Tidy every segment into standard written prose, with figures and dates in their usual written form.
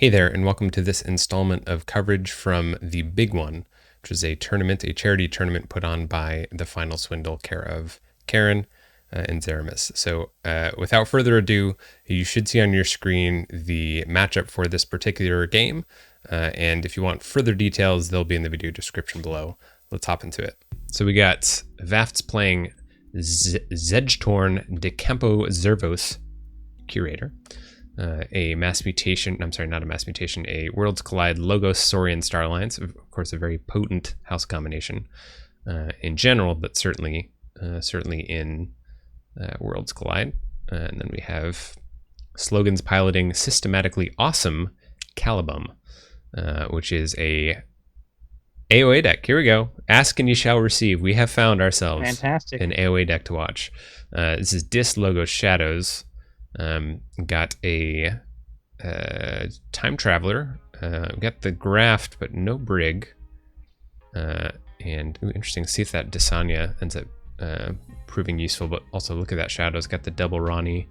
Hey there, and welcome to this installment of coverage from The Big One, which is a tournament, a charity tournament put on by The Final Swindle, care of Karen and Zeramis. So without further ado, you should see on your screen the matchup for this particular game. And if you want further details, they'll be in the video description below. Let's hop into it. So we got vaftss playing Xedgetorn De Campo-Zervos, Curator. A mass mutation, I'm sorry, not a mass mutation, a Worlds Collide Logos Saurian Star Alliance, of course, a very potent house combination in general, but certainly in Worlds Collide. And then we have Slogans piloting Systematically Awesome Kalibum, which is a AOA deck. Here we go. Ask and you shall receive. We have found ourselves Fantastic. an AOA deck to watch. This is Dis Logos Shadows. Got a time traveler, got the graft but no brig, and interesting to see if that Desanya ends up proving useful. But also look at that shadows, got the double Ronnie.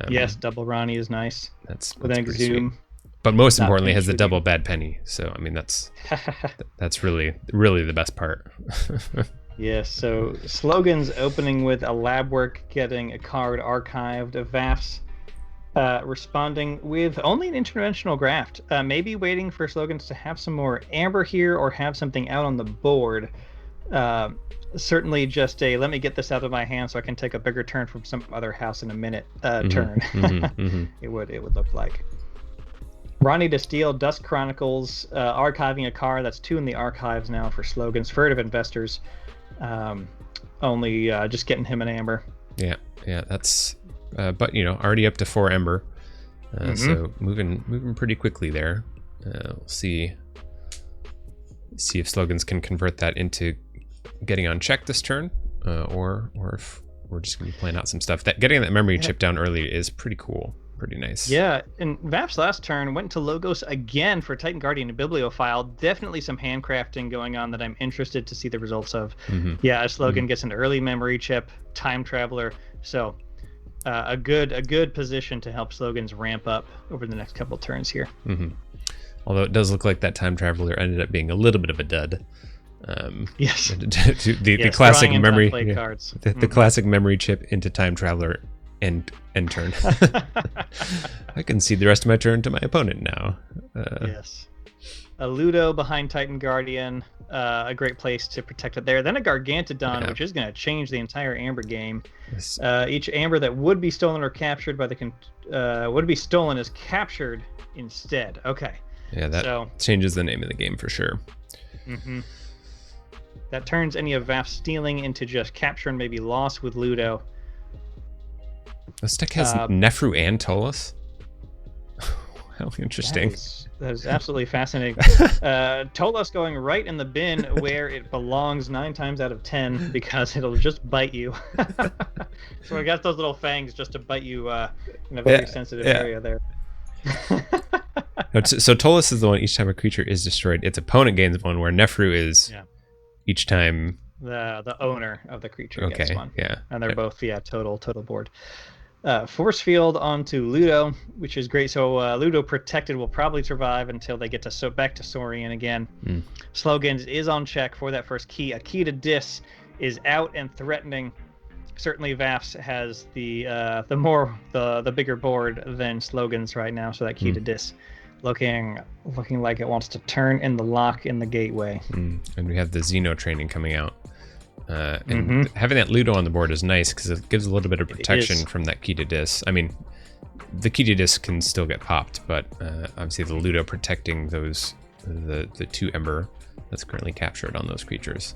Yes, double Ronnie is nice. That's with an pretty Exhume. sweet. But most importantly, has the shooting. double bad penny. So I mean, that's really the best part. Yes, so Slogans opening with a lab work, getting a card archived, a vaftss responding with only an interdimensional graft. Maybe waiting for Slogans to have some more amber here or have something out on the board. Certainly just a let me get this out of my hand so I can take a bigger turn from some other house in a minute turn. It would look like. Ronnie to Steal, Dusk Chronicles, archiving a card. That's 2 in the archives now for Slogans. Furtive Investors. Only just getting him an amber. Yeah, that's but you know, already up to 4 ember, so moving pretty quickly there. We'll see if Slogans can convert that into getting on check this turn, or if we're just gonna be playing out some stuff. That getting that memory chip down early is pretty cool. Pretty nice. Yeah, and vaftss last turn went to Logos again for Titan Guardian and Bibliophile. Definitely some handcrafting going on that I'm interested to see the results of. Yeah, a Slogan gets an early memory chip, Time Traveler, so a good position to help Slogans ramp up over the next couple turns here. Although it does look like that Time Traveler ended up being a little bit of a dud. Yes. the classic memory cards. The classic memory chip into Time Traveler end turn. I can see the rest of my turn to my opponent now. Yes. A Ludo behind Titan Guardian, a great place to protect it there. Then a Gargantodon, which is going to change the entire Amber game. Yes. Each Amber that would be stolen or captured by the would be stolen is captured instead. Okay. Yeah, that changes the name of the game for sure. That turns any of vaftss stealing into just capture and maybe loss with Ludo. This deck has Nefru and Tolas. How interesting. That is absolutely fascinating. Tolas going right in the bin where it belongs 9 times out of 10 because it'll just bite you. So I got those little fangs just to bite you in a very sensitive area there. So Tolas is the one each time a creature is destroyed, its opponent gains 1, where Nefru is each time the owner of the creature gets 1. Yeah. And they're both total board. Force field onto Ludo, which is great. So Ludo protected will probably survive until they get to back to Saurian again. Slogans is on check for that first key. A key to Dis is out and threatening. Certainly vaftss has the bigger board than Slogans right now. So that key to Dis looking like it wants to turn in the lock in the gateway. And we have the Xeno training coming out. And having that Ludo on the board is nice because it gives a little bit of protection from that key to Dis. I mean, the key to Dis can still get popped, but obviously the Ludo protecting those the 2 ember that's currently captured on those creatures.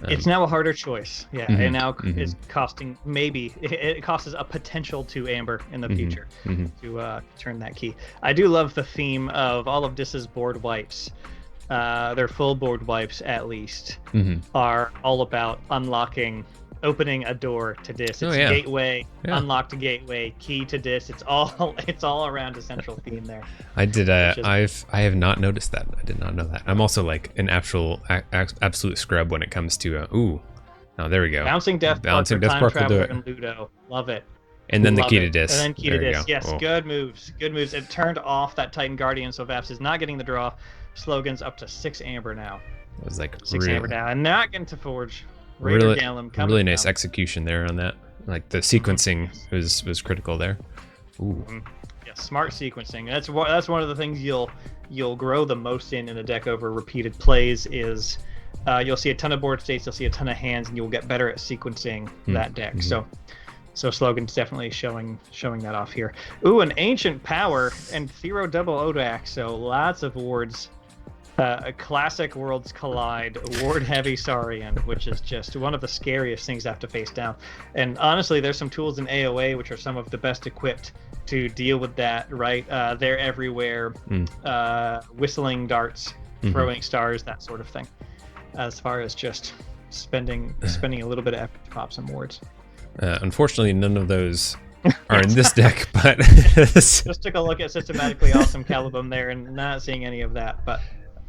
It's now a harder choice. Yeah, it now is costing it costs a potential 2 amber in the future to turn that key. I do love the theme of all of Dis's board wipes. Their full board wipes, at least, are all about opening a door to Dis. It's gateway, unlocked gateway, key to Dis. It's all around a central theme there. I have not noticed that. I did not know that. I'm also like an absolute scrub when it comes to now there we go. Bouncing Death Park will do it. Ludo, love it. And then the Love key to it. dis. And then key to There you dis. go. Yes, Oh, good moves. Good moves. It turned off that Titan Guardian, so vaftss is not getting the draw. Slogans up to 6 amber now. it was like 6 amber now. And not getting to forge. Raider really, Gallum coming really nice down. execution there on that. Like the sequencing was critical there. Ooh. Yeah, smart sequencing. That's one of the things you'll grow the most in a deck over repeated plays is you'll see a ton of board states, you'll see a ton of hands, and you'll get better at sequencing that deck. So Slogan's definitely showing that off here. Ooh, an Ancient Power and Thero double Odak, so lots of wards. A classic Worlds Collide, ward heavy Saurian, which is just one of the scariest things to have to face down. And honestly, there's some tools in AOA which are some of the best equipped to deal with that, right? They're everywhere, whistling darts, throwing stars, that sort of thing. As far as just spending a little bit of effort to pop some wards. Unfortunately, none of those are in this deck, but just took a look at Systematically awesome Kalibum there and not seeing any of that, but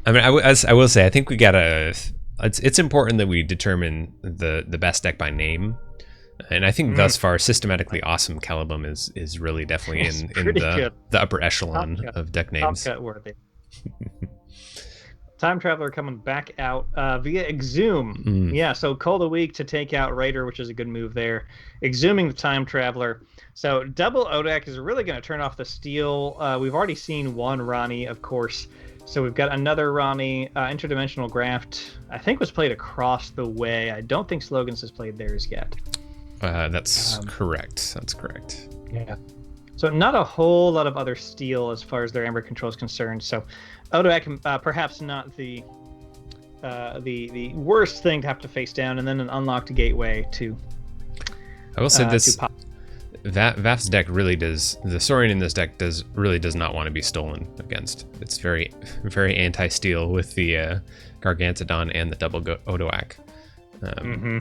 I mean, I will say, I think we gotta. It's important that we determine the best deck by name, and I think thus far, Systematically awesome Kalibum is really definitely in the upper echelon of deck names. Top cut worthy. Time Traveler coming back out via Exhume. Yeah, so Call the Week to take out Raider, which is a good move there. Exhuming the Time Traveler. So double Odak is really going to turn off the steal. We've already seen one Ronnie, of course. So we've got another Ronnie. Interdimensional Graft, I think, was played across the way. I don't think Slogans has played theirs yet. That's correct. That's correct. Yeah. So not a whole lot of other steal as far as their Amber control is concerned. So Odak, perhaps not the worst thing to have to face down, and then an unlocked gateway to. I will say this. vaftss deck really does. The Saurian in this deck does not want to be stolen against. It's very, very anti-steal with the Gargantodon and the double Odoak.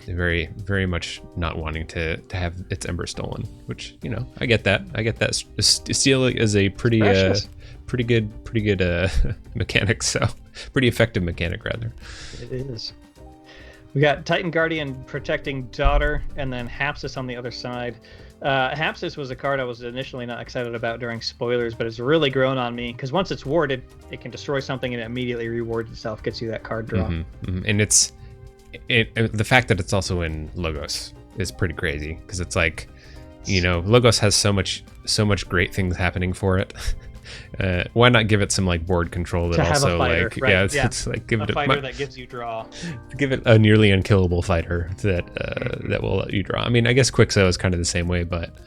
Very, very much not wanting to have its Ember stolen, which, you know, I get that. Steal is a pretty good mechanic, so pretty effective mechanic rather. It is. We got Titan Guardian protecting Daughter, and then vaftss on the other side. vaftss was a card I was initially not excited about during spoilers, but it's really grown on me because once it's warded, it can destroy something and it immediately rewards itself, gets you that card draw. And the fact that it's also in Logos is pretty crazy because it's like, you know, Logos has so much great things happening for it. Why not give it some like board control that also fighter, like right? it's like give a it fighter that gives you draw. Give it a nearly unkillable fighter that will let you draw. I mean, I guess Quixo is kind of the same way, but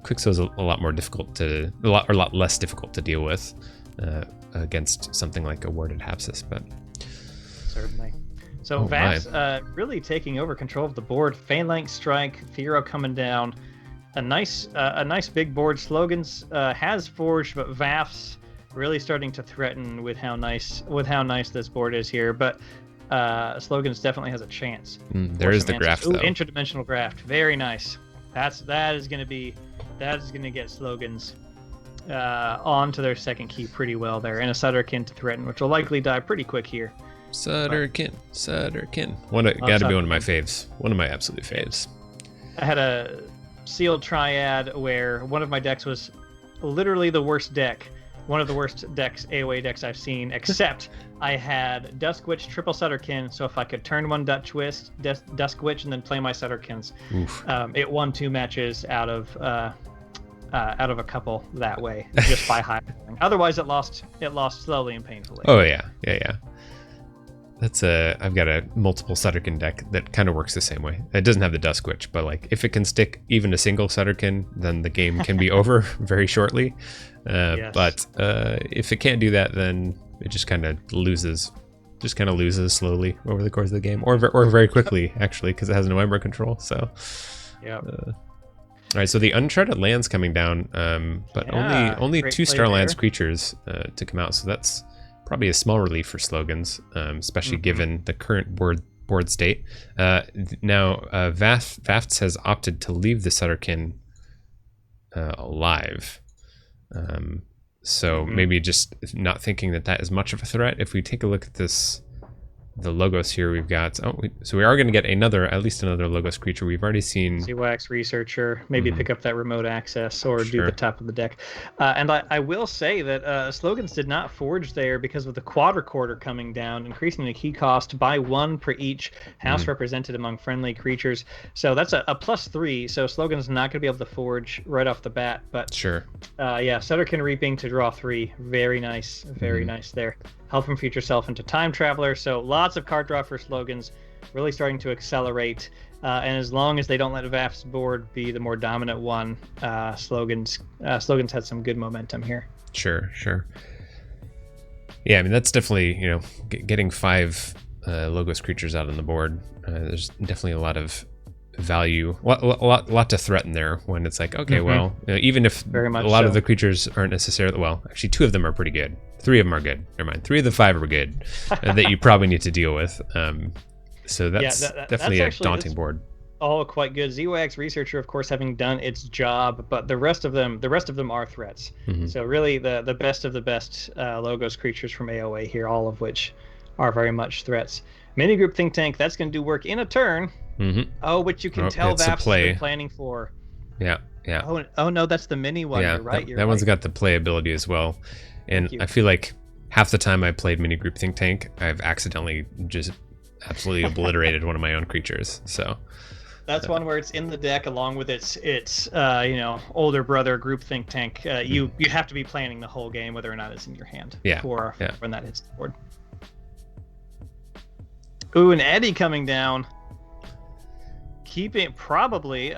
Quixo is a lot more difficult a lot less difficult to deal with against something like a warded vaftss. But certainly. So vaftss really taking over control of the board. Phalanx Strike, Thero coming down. A nice big board. Slogans has forged, but vaftss really starting to threaten with how nice this board is here. But Slogans definitely has a chance. There is the graft, though. Interdimensional graft, very nice. That is gonna get Slogans onto their second key pretty well there, and a Sutterkin to threaten, which will likely die pretty quick here. Sutterkin. Gotta be one of my faves. One of my absolute faves. I had a sealed triad where one of my decks was literally the worst deck. One of the worst decks, AoE decks I've seen, except I had Dusk Witch, triple Sutterkin, so if I could turn one Dusk Witch and then play my Sutterkins, it won 2 matches out of a couple that way, just by high rolling. Otherwise, it lost slowly and painfully. Oh yeah. That's I've got a multiple Sutterkin deck that kind of works the same way. It doesn't have the Dusk Witch, but like if it can stick even a single Sutterkin, then the game can be over very shortly. Yes. But if it can't do that, then it just kind of loses slowly over the course of the game, or very quickly actually, because it has no Ember control. So yeah. All right, so the Uncharted Land's coming down, but only 2 Starlands creatures to come out, so that's probably a small relief for Slogans, especially given the current board state. Now, vaftss has opted to leave the Sutterkin alive. So maybe just not thinking that is much of a threat. If we take a look at this the Logos here, we've got, so we are going to get at least another Logos creature. We've already seen Wax Researcher, maybe pick up that remote access or do the top of the deck. And I will say that Slogans did not forge there because of the quadricorder coming down, increasing the key cost by 1 per each house represented among friendly creatures. So that's a +3. So Slogans not going to be able to forge right off the bat. But Sutterkin Reaping to draw 3. Very nice. Very nice there. Help from Future Self into Time Traveler. So lots of card draw for Slogans. Really starting to accelerate. And as long as they don't let vaftss board be the more dominant one, Slogans had some good momentum here. Sure. Yeah, I mean, that's definitely, getting 5 Logos creatures out on the board. There's definitely a lot of value, a lot to threaten there when it's like, okay, well, even if a lot of the creatures aren't necessarily, well, actually 2 of them are pretty good. 3 of them are good. Never mind. 3 of the 5 are good that you probably need to deal with. So that's definitely a daunting board. All quite good. Wax Researcher, of course, having done its job, but the rest of them are threats. So really, the best of the best Logos creatures from AOA here, all of which are very much threats. Mini Group Think Tank, that's going to do work in a turn. Which you can tell vaftss has been planning for. Yeah. Oh no, that's the mini one. Yeah, you're right. That one's got the playability as well. And I feel like half the time I played Mini Group Think Tank, I've accidentally just absolutely obliterated one of my own creatures. So that's one where it's in the deck along with its older brother Group Think Tank. You have to be planning the whole game whether or not it's in your hand for when that hits the board. Ooh, and Eddie coming down. Keeping probably,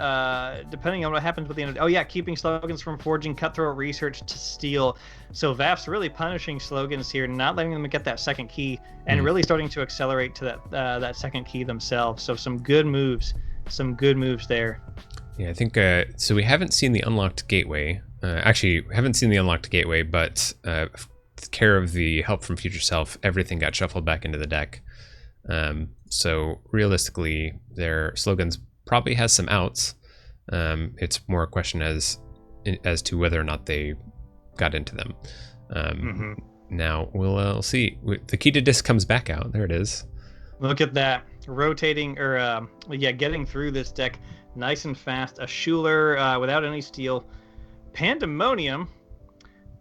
depending on what happens with the end. Keeping Slogans from forging Cutthroat Research to steal. So vaftss really punishing Slogans here, not letting them get that second key, and really starting to accelerate to that second key themselves. So some good moves there. Yeah, I think so. We haven't seen the unlocked gateway. Actually, we haven't seen the unlocked gateway, but care of the Help from Future Self, everything got shuffled back into the deck. So realistically, their Slogans probably has some outs. It's more a question as to whether or not they got into them. Now we'll see. The Key to Disc comes back out. There it is. Look at that, rotating or getting through this deck nice and fast. A Schuler without any steal. Pandemonium.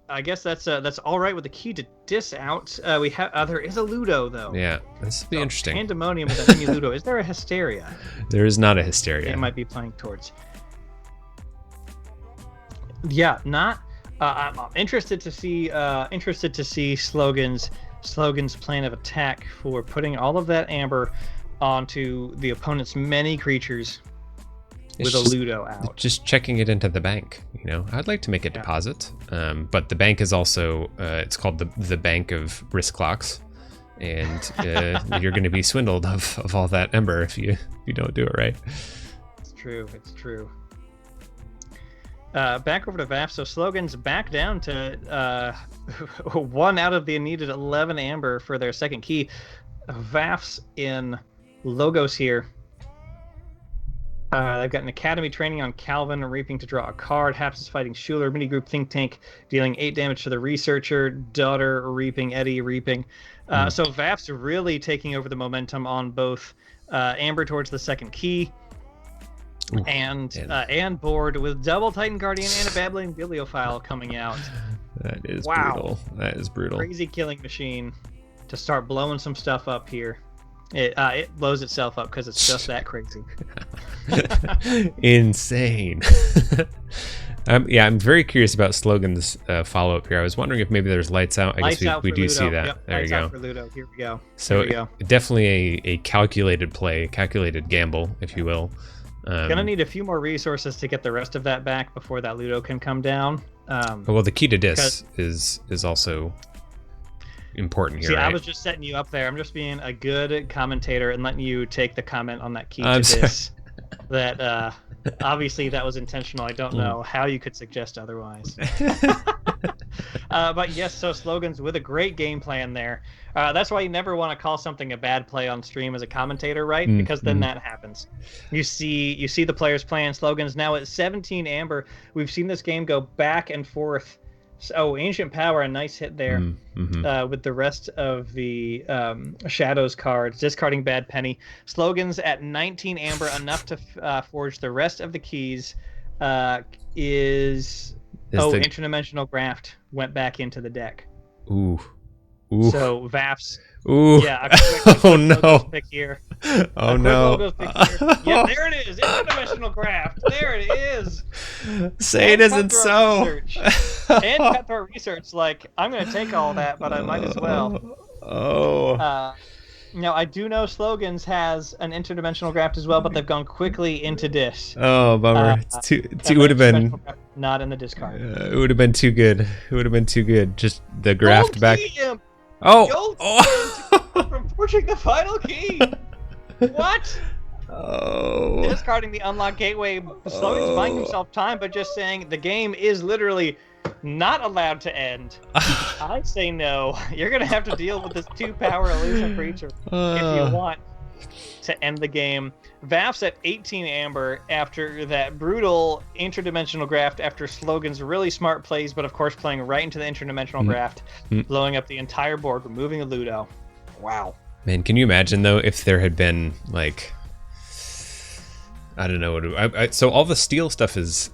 I guess that's all right with the Key to Dis out. We have there is a Ludo though. Yeah, this will be interesting. Pandemonium with a mini Ludo. Is there a Hysteria? There is not a Hysteria. They might be playing towards. Yeah, not. I'm interested to see Slogans plan of attack for putting all of that amber onto the opponent's many creatures. With a Ludo out. Just checking it into the bank. I'd like to make a deposit, but the bank is also it's called the Bank of Risk Locks, and you're going to be swindled of all that ember if you don't do it right. It's true. Back over to vaftss. So Slogans back down to 1 out of the needed 11 amber for their second key. vaftss in Logos here. They've got an Academy training on Calvin, Reaping to draw a card. Haps is fighting Schuler. Minigroup Think Tank, dealing 8 damage to the Researcher. Daughter Reaping, Eddie Reaping. So vaftss really taking over the momentum on both Amber towards the second key. And board with double Titan Guardian and a Babbling Bibliophile coming out. That is brutal. That is brutal. Crazy killing machine to start blowing some stuff up here. It blows itself up because it's just that crazy. Insane. I'm very curious about Slogans' follow-up here. I was wondering if maybe there's lights out. I guess we do Ludo. see that. Yep, there you go. For Ludo. Here we go. So definitely a calculated play, calculated gamble, if you will. Gonna need a few more resources to get the rest of that back before that Ludo can come down. Well, the Key to Dis is also important here. See, right? I was just setting you up there. I'm just being a good commentator and letting you take the comment on that Key to Dis. That obviously that was intentional. I don't know how you could suggest otherwise. But yes, so Slogans with a great game plan there. That's why you never want to call something a bad play on stream as a commentator, right? Because then that happens. You see the players playing Slogans now at 17 amber. We've seen this game go back and forth So Ancient Power, a nice hit there. Mm-hmm. With the rest of the Shadows cards, discarding Bad Penny. Slogans at 19 amber, enough to forge the rest of the keys. Is Interdimensional Graft went back into the deck. Ooh. Ooh. So vaftss. Ooh. Yeah, a quick Oh no. pick here. Oh no. Yeah, there it is. Interdimensional Graft. There it is. Say it isn't so. And Cutthroat Research, like, I'm going to take all that, but I might as well. Oh. Now, I do know Slogans has an Interdimensional Graft as well, but they've gone quickly into Dish. Oh, bummer. It would have been... Not in the discard. It would have been too good. It would have been too good. Just the graft back. From forging the final key. What? Oh. Discarding the unlock gateway. Slogans buying himself time, but just saying the game is literally not allowed to end. I say no. You're gonna have to deal with this 2-power elusive creature if you want to end the game. vaftss at 18 amber after that brutal interdimensional graft, after Slogans really smart plays, but of course playing right into the interdimensional graft, blowing up the entire board, removing a Ludo. Wow. Man, can you imagine though if there had been like, I don't know, so all the steel stuff is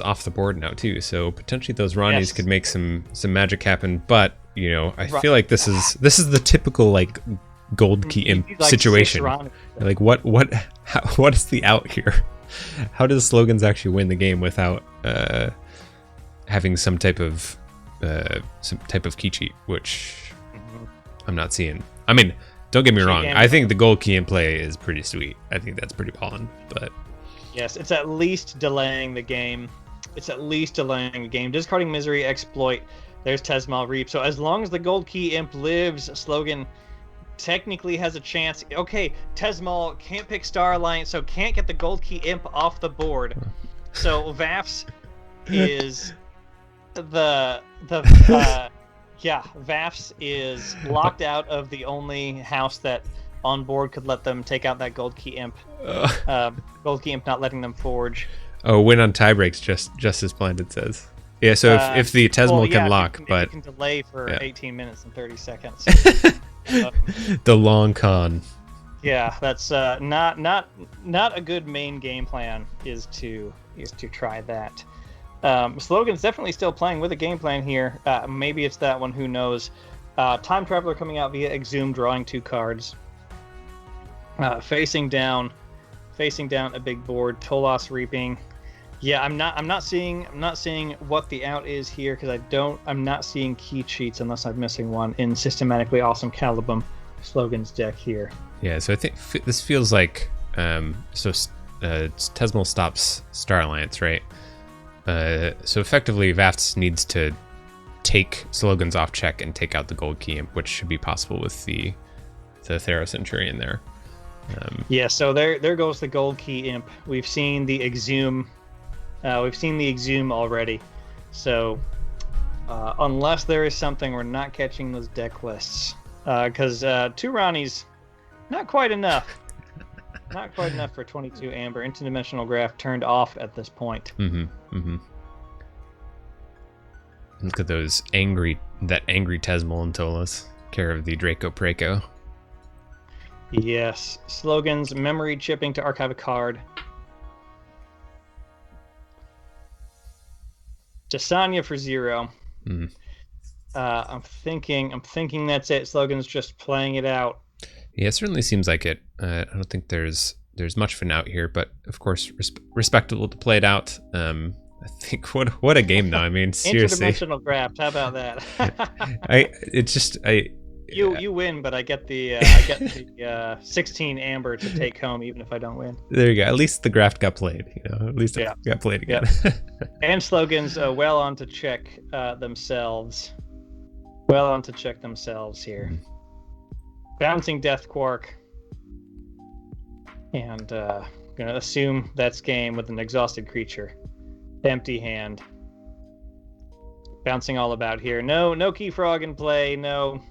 off the board now too. So potentially those Ronnies could make some magic happen. But you know, I feel like this is the typical like gold key imp situation. Like what is the out here? How does Slogans actually win the game without having some type of key cheat, which I'm not seeing. I mean, don't get me wrong. I think the gold key in play is pretty sweet. I think that's pretty ballin', but yes, it's at least delaying the game. Discarding Misery, Exploit. There's Tezmal Reap. So as long as the gold key imp lives, Slogan technically has a chance. Okay, Tezmal can't pick Star Alliance, so can't get the gold key imp off the board. So vaftss is vaftss is locked out of the only house that on board could let them take out that gold key imp. Gold key imp not letting them forge. Oh, win on tiebreaks, just as planned, it says. Yeah, so if the Tezmal can lock, but it can delay for 18 minutes and 30 seconds. The long con. Yeah, that's not a good main game plan. Is to try that. Slogan's definitely still playing with a game plan here. Maybe it's that one. Who knows? Time Traveler coming out via Exhume, drawing 2 cards. Facing down a big board. Tolos Reaping. Yeah, I'm not seeing what the out is here, because I'm not seeing key cheats unless I'm missing one in Systematically Awesome Kalibum Slogans deck here. Yeah, so I think this feels like Tezmal stops Star Alliance, right? So effectively, vaftss needs to take Slogans off check and take out the gold key imp, which should be possible with the Thera Centurion there. Yeah, so there goes the gold key imp. We've seen the Exhume. Already. So unless there is something, we're not catching those deck lists. Because 2 Ronnies, not quite enough. Not quite enough for 22 amber. Interdimensional Graft turned off at this point. Look at that angry Tezmal and Tolos, care of the Draco Praco. Yes. Slogans, memory chipping to archive a card. Jasanya for 0. I'm thinking that's it. Slogan's just playing it out. Yeah, it certainly seems like it. I don't think there's much of an out here, but of course respectable to play it out. I think what a game though. I mean, seriously. Interdimensional Graft. How about that? You win, but I get the 16 amber to take home, even if I don't win. There you go. At least the graft got played. At least it got played again. And Slogans well on to check themselves. Well on to check themselves here. Bouncing Death Quark. And gonna assume that's game with an exhausted creature. Empty hand. Bouncing all about here. No Key Frog in play. No.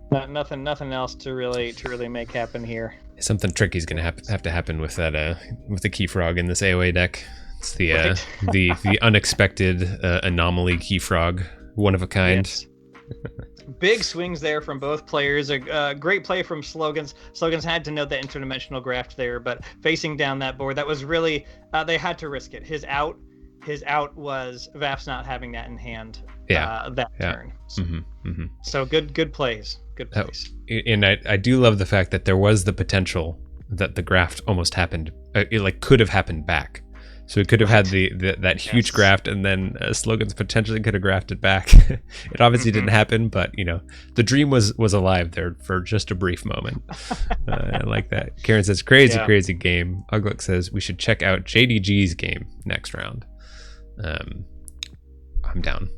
Nothing else to really make happen here. Something tricky is gonna have to happen with that with the Key Frog in this AOA deck. It's the Right. the unexpected anomaly key frog, one of a kind. Yes. Big swings there from both players. A great play from Slogans. Slogans had to note that interdimensional graft there, but facing down that board, that was really they had to risk it. His out was vaftss not having that in hand. That turn. So, so good plays. Good plays. And I do love the fact that there was the potential that the graft almost happened. It like could have happened back. So it could have had that huge graft, and then Slogans potentially could have grafted back. It obviously didn't happen, but the dream was alive there for just a brief moment. I like that. Karen says, crazy game. Ugluck says we should check out JDG's game next round. I'm down.